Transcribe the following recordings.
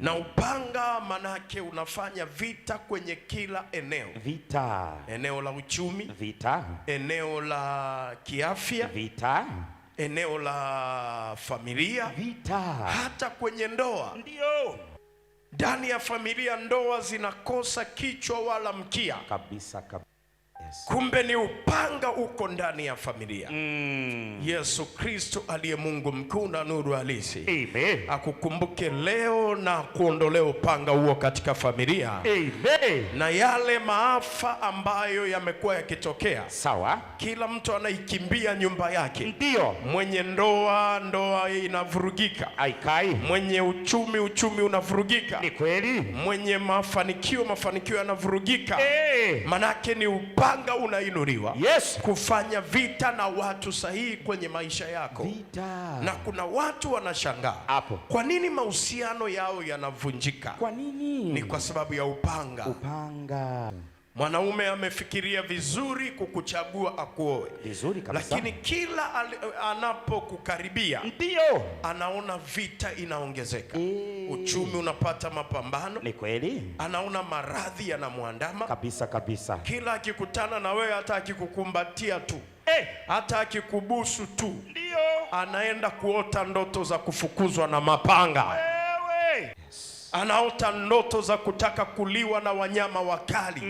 Na upanga manake unafanya vita kwenye kila eneo. Vita. Eneo la uchumi. Vita. Eneo la kiafya. Vita. Eneo la familia. Vita. Hata kwenye ndoa. Ndio. Ndani ya familia ndoa zinakosa kichwa wala mkia. Kabisa kabisa. Yes. Kumbe ni upanga uko ndani ya familia. Yesu Kristo aliye Mungu mkuu na nuru halisi. Amen. Akukumbuke leo na kuondolea upanga huo katika familia. Amen. Na yale maafa ambayo yamekuwa yakitokea. Sawa. Kila mtu anaikimbia nyumba yake. Ndio. Mwenye ndoa inavurugika. Aikai. Mwenye uchumi unavurugika. Ni kweli. Mwenye mafanikio yanavurugika. Manake ni upanga unainuliwa. Yes. Kufanya vita na watu sahihi kwenye maisha yako. Vita. Na kuna watu wanashangaa hapo, kwa nini mahusiano yao yanavunjika? Kwa nini? Ni kwa sababu ya upanga. Upanga. Mwanaume amefikiria vizuri kukuchagua akuoe. Vizuri kabisa. Lakini kila anapokukaribia ndio anaona vita inaongezeka. Uchumi unapata mapambano. Ni kweli. Anaona maradhi yanamwandama. Kabisa kabisa. Kila akikutana na wewe, hata akikukumbatia tu, hata akikubusu tu, ndio anaenda kuota ndoto za kufukuzwa na mapanga. Anaota ndoto za kutaka kuliwa na wanyama wakali.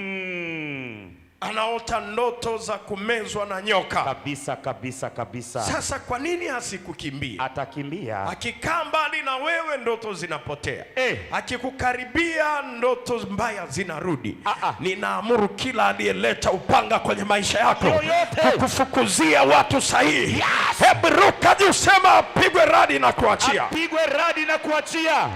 Anaota ndoto za kumezwa na nyoka. Kabisa kabisa kabisa. Sasa kwa nini asikukimbie? Atakimbia. Akikaa mbali na wewe ndoto zinapotea. Akikukaribia ndoto mbaya zinarudi. Ninaamuru kila aliyeleta upanga kwenye maisha yako kukufukuzia watu sahihi. Yes. Hebu ruka juu, sema apigwe radi na kuachia. Apigwe radi na kuachia.